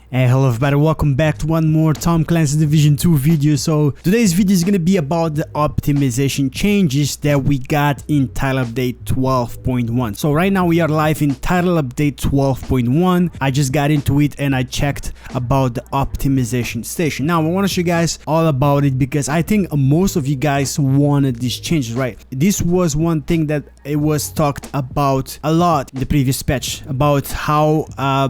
Hey, hello everybody, welcome back to one more Tom Clancy's Division 2 video. So today's video is going to be about the optimization changes that we got in title update 12.1. So right now we are live in title update 12.1. I just got into it and I checked about the optimization station. Now I want to show you guys all about it because I think most of you guys wanted these changes, right? This was one thing that it was talked about a lot in the previous patch about how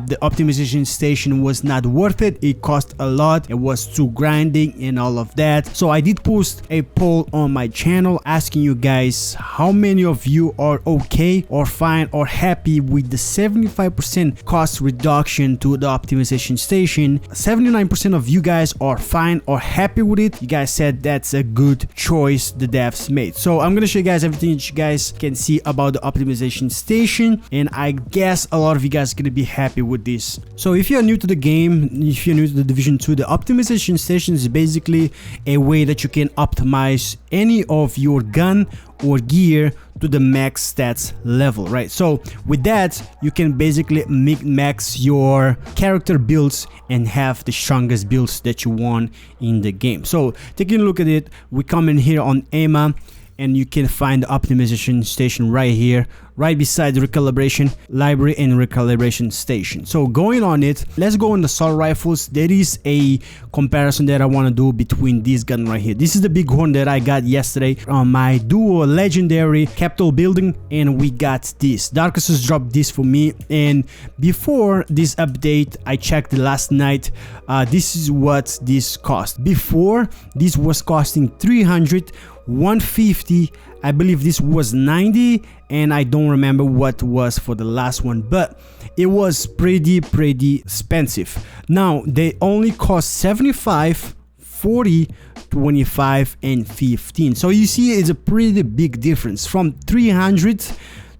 the optimization station was not worth it. It cost a lot, it was too grinding and all of that. So I did post a poll on my channel asking you guys how many of you are okay or fine or happy with the 75% cost reduction to the optimization station. 79% of you guys are fine or happy with it. You guys said that's a good choice the devs made. So I'm gonna show you guys everything that you guys can see about the optimization station, and I guess a lot of you guys are gonna be happy with this. So if you're new to the game, if you're new to the Division 2, the optimization station is basically a way that you can optimize any of your gun or gear to the max stats level, right? So with that, you can basically max your character builds and have the strongest builds that you want in the game. So taking a look at it, we come in here on ARMOR, and you can find the optimization station right here, right beside the recalibration library and recalibration station. So going on it, let's go on the assault rifles. There is a comparison that I want to do between this gun right here. This is the big horn that I got yesterday on my duo legendary capital building, and we got this. Darkness dropped this for me, and before this update I checked last night. This is what this cost. Before, this was costing 300, 150, I believe this was 90, and I don't remember what was for the last one, but it was pretty expensive. Now they only cost 75, 40, 25 and 15. So you see it's a pretty big difference from 300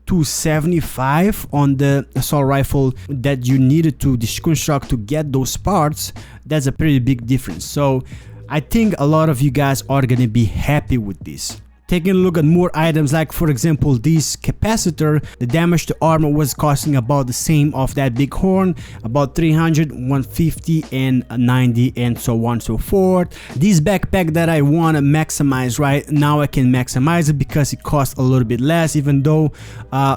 to 75 on the assault rifle that you needed to deconstruct to get those parts. That's a pretty big difference. So I think a lot of you guys are gonna be happy with this. Taking a look at more items, like for example this capacitor, the damage to armor was costing about the same of that big horn, about 300, 150 and 90 and so on and so forth. This backpack that I want to maximize right now, I can maximize it because it costs a little bit less, even though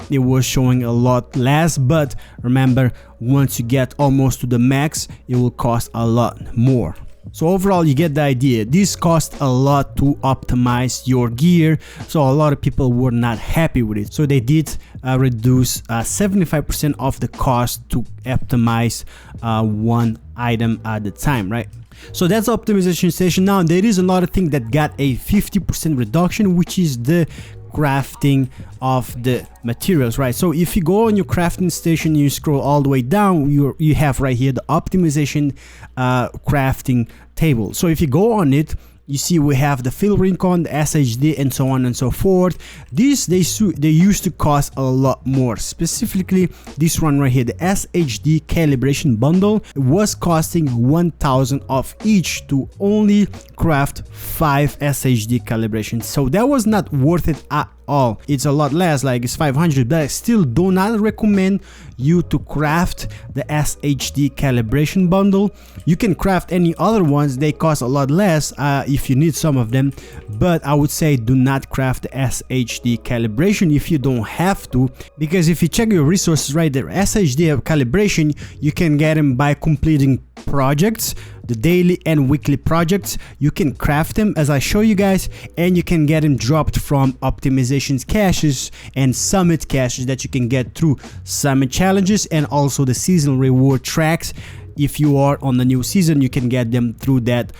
it was showing a lot less. But remember, once you get almost to the max, it will cost a lot more. So overall, you get the idea. This cost a lot to optimize your gear, so a lot of people were not happy with it. So they did reduce 75% of the cost to optimize one item at a time, right? So that's optimization station. Now there is another thing that got a 50% reduction, which is the crafting of the materials, right? So if you go on your crafting station, you scroll all the way down, you have right here the optimization crafting table. So if you go on it, you see we have the fill rincon, the SHD and so on and so forth. These they used to cost a lot more. Specifically this one right here, the SHD Calibration bundle, was costing 1,000 of each to only craft 5 SHD calibrations. So that was not worth it at all. It's a lot less, like it's 500, but I still do not recommend you to craft the SHD Calibration bundle. You can craft any other ones, they cost a lot less if you need some of them, but I would say do not craft the SHD Calibration if you don't have to, because if you check your resources right there, SHD Calibration, you can get them by completing projects, the daily and weekly projects. You can craft them as I show you guys, and you can get them dropped from optimizations caches and summit caches that you can get through summit challenges, and also the seasonal reward tracks. If you are on the new season, you can get them through that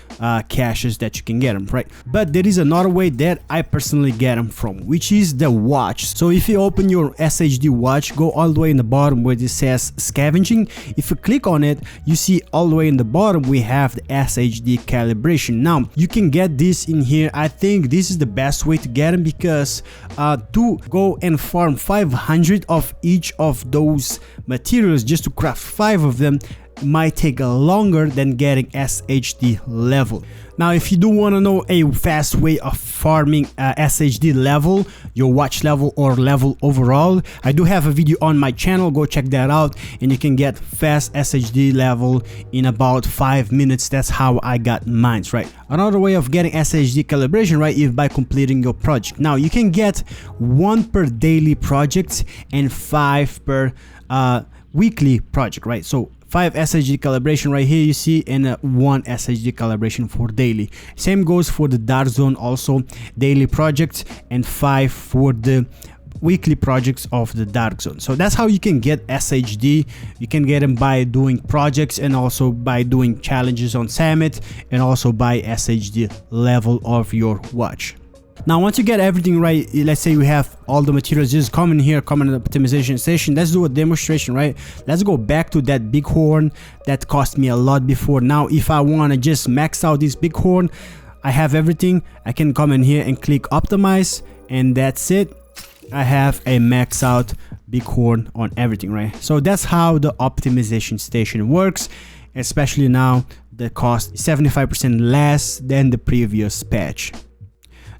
caches that you can get them, right? But there is another way that I personally get them from, which is the watch. So if you open your SHD watch, go all the way in the bottom where it says scavenging. If you click on it, you see all the way in the bottom we have the SHD Calibration. Now you can get this in here. I think this is the best way to get them, because to go and farm 500 of each of those materials just to craft 5 of them, might take longer than getting SHD level. Now, if you do want to know a fast way of farming SHD level, your watch level or level overall, I do have a video on my channel. Go check that out, and you can get fast SHD level in about 5 minutes. That's how I got mine, right? Another way of getting SHD calibration, right, is by completing your project. Now, you can get 1 per daily project and 5 per weekly project, right? So 5 SHD calibration right here you see, and 1 SHD calibration for daily. Same goes for the Darkzone, also daily projects, and 5 for the weekly projects of the Darkzone. So that's how you can get SHD. You can get them by doing projects, and also by doing challenges on Summit, and also by SHD level of your watch. Now, once you get everything right, let's say we have all the materials, just come in here, come in the optimization station. Let's do a demonstration, right? Let's go back to that bighorn that cost me a lot before. Now, if I want to just max out this bighorn, I have everything. I can come in here and click optimize, and that's it. I have a max out bighorn on everything, right? So that's how the optimization station works, especially now the cost is 75% less than the previous patch.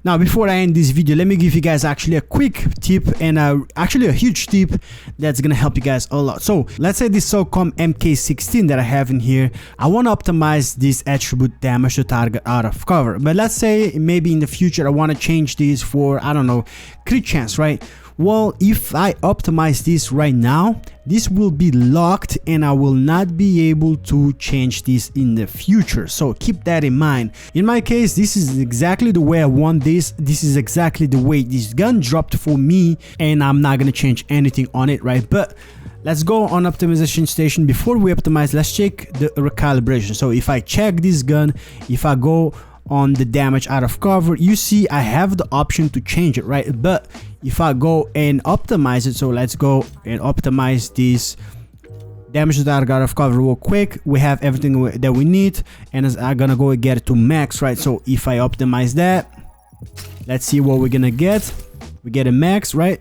Now, before I end this video, let me give you guys actually a quick tip, and actually a huge tip that's gonna help you guys a lot. So let's say this SOCOM MK16 that I have in here, I want to optimize this attribute damage to target out of cover. But let's say maybe in the future I want to change this for, I don't know, crit chance, right? Well, if I optimize this right now, this will be locked, and I will not be able to change this in the future. So keep that in mind. In my case, this is exactly the way I want this. This is exactly the way this gun dropped for me, and I'm not gonna change anything on it, right? But let's go on optimization station. Before we optimize, let's check the recalibration. So if I check this gun, if I go on the damage out of cover, you see I have the option to change it, right? But if I go and optimize it, so let's go and optimize this damage to target out of cover real quick. We have everything that we need, and I'm gonna go and get it to max, right? So if I optimize that, let's see what we're gonna get. We get a max, right?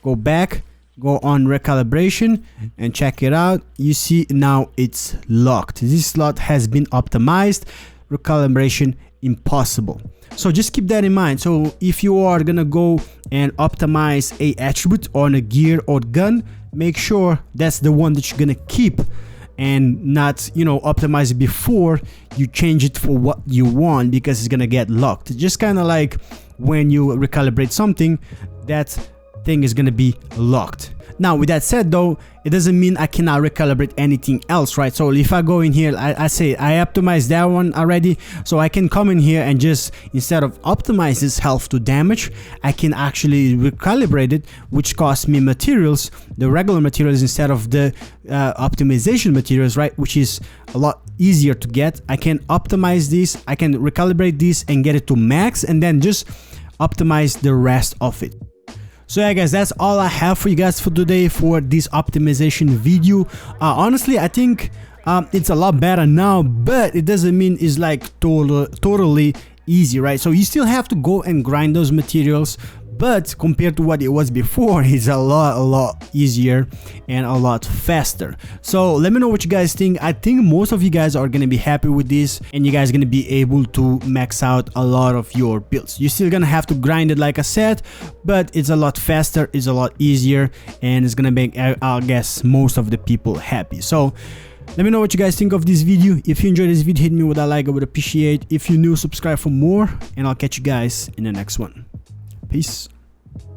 Go back, go on recalibration, and check it out. You see now it's locked. This slot has been optimized. Recalibration impossible. So just keep that in mind. So if you are gonna go and optimize a attribute on a gear or gun, make sure that's the one that you're gonna keep, and not, you know, optimize it before you change it for what you want, because it's gonna get locked. Just kind of like when you recalibrate something, that thing is gonna be locked. Now, with that said though, it doesn't mean I cannot recalibrate anything else, right? So if I go in here, I say I optimized that one already, so I can come in here and just, instead of optimize this health to damage, I can actually recalibrate it, which costs me materials, the regular materials, instead of the optimization materials, right? Which is a lot easier to get. I can optimize this, I can recalibrate this and get it to max, and then just optimize the rest of it. So yeah guys, that's all I have for you guys for today for this optimization video. Honestly, I think it's a lot better now, but it doesn't mean it's like totally easy, right? So you still have to go and grind those materials, but compared to what it was before, it's a lot easier and a lot faster. So let me know what you guys think. I think most of you guys are gonna be happy with this, and you guys are gonna be able to max out a lot of your builds. You're still gonna have to grind it like I said, but it's a lot faster, it's a lot easier, and it's gonna make, I guess, most of the people happy. So let me know what you guys think of this video. If you enjoyed this video, hit me with a like, I would appreciate. If you're new, subscribe for more, and I'll catch you guys in the next one. Peace.